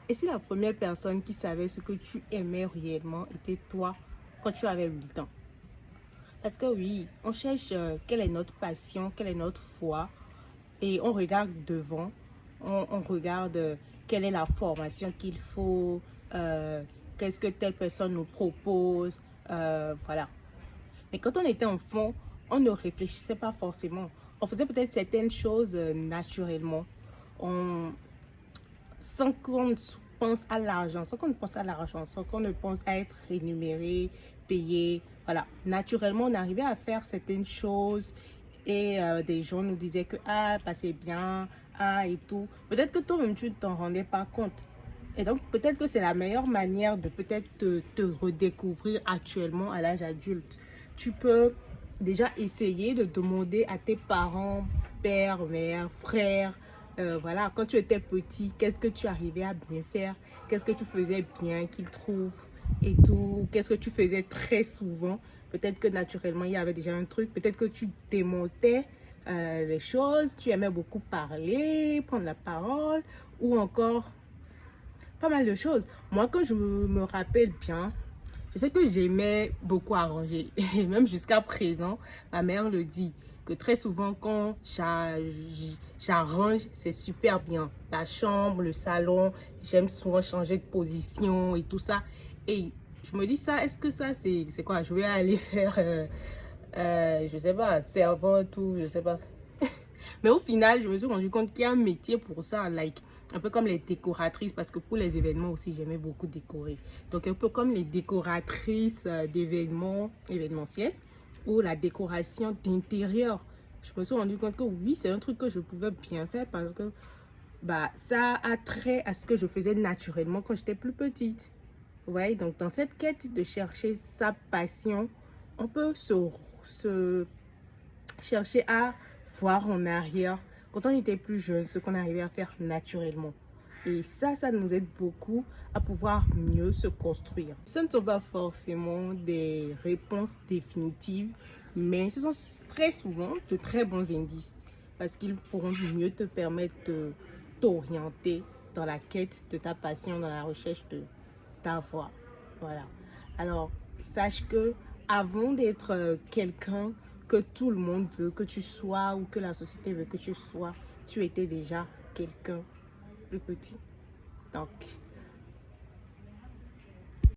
Et si la première personne qui savait ce que tu aimais réellement était toi quand tu avais 8 ans? Parce que oui, on cherche quelle est notre passion, quelle est notre foi, et on regarde devant, on regarde quelle est la formation qu'il faut, euh, qu'est-ce que telle personne nous propose, voilà. Mais quand on était enfant, on ne réfléchissait pas forcément. On faisait peut-être certaines choses naturellement. On, sans qu'on pense à l'argent, sans qu'on ne pense à l'argent, sans qu'on ne pense à être rémunéré, payé. Voilà, naturellement, on arrivait à faire certaines choses et des gens nous disaient que ah, passez bien, ah et tout. Peut-être que toi-même, tu ne t'en rendais pas compte. Et donc, peut-être que c'est la meilleure manière de peut-être te redécouvrir actuellement à l'âge adulte. Tu peux déjà essayer de demander à tes parents, père, mère, frère, voilà, quand tu étais petit, qu'est-ce que tu arrivais à bien faire? Qu'est-ce que tu faisais bien qu'ils trouvent et tout? Qu'est-ce que tu faisais très souvent? Peut-être que naturellement, il y avait déjà un truc. Peut-être que tu démontais les choses. Tu aimais beaucoup parler, prendre la parole ou encore pas mal de choses. Moi, quand je me rappelle bien, je sais que j'aimais beaucoup arranger. Et même jusqu'à présent, ma mère le dit, que très souvent, quand j'arrange, c'est super bien. La chambre, le salon, j'aime souvent changer de position et tout ça. Et je me dis ça, est-ce que ça, c'est quoi? Je vais aller faire, je sais pas, servante ou je sais pas. Mais au final, je me suis rendu compte qu'il y a un métier pour ça, like, un peu comme les décoratrices, parce que pour les événements aussi, j'aimais beaucoup décorer. Donc, un peu comme les décoratrices d'événements événementiels ou la décoration d'intérieur. Je me suis rendu compte que oui, c'est un truc que je pouvais bien faire parce que bah, ça a trait à ce que je faisais naturellement quand j'étais plus petite. Ouais, donc dans cette quête de chercher sa passion, on peut se chercher à voir en arrière, quand on était plus jeune, ce qu'on arrivait à faire naturellement. Et ça nous aide beaucoup à pouvoir mieux se construire. Ce ne sont pas forcément des réponses définitives, mais ce sont très souvent de très bons indices parce qu'ils pourront mieux te permettre de t'orienter dans la quête de ta passion, dans la recherche de ta voie. Voilà. Alors, sache que avant d'être quelqu'un que tout le monde veut que tu sois ou que la société veut que tu sois, tu étais déjà quelqu'un de petit. Donc,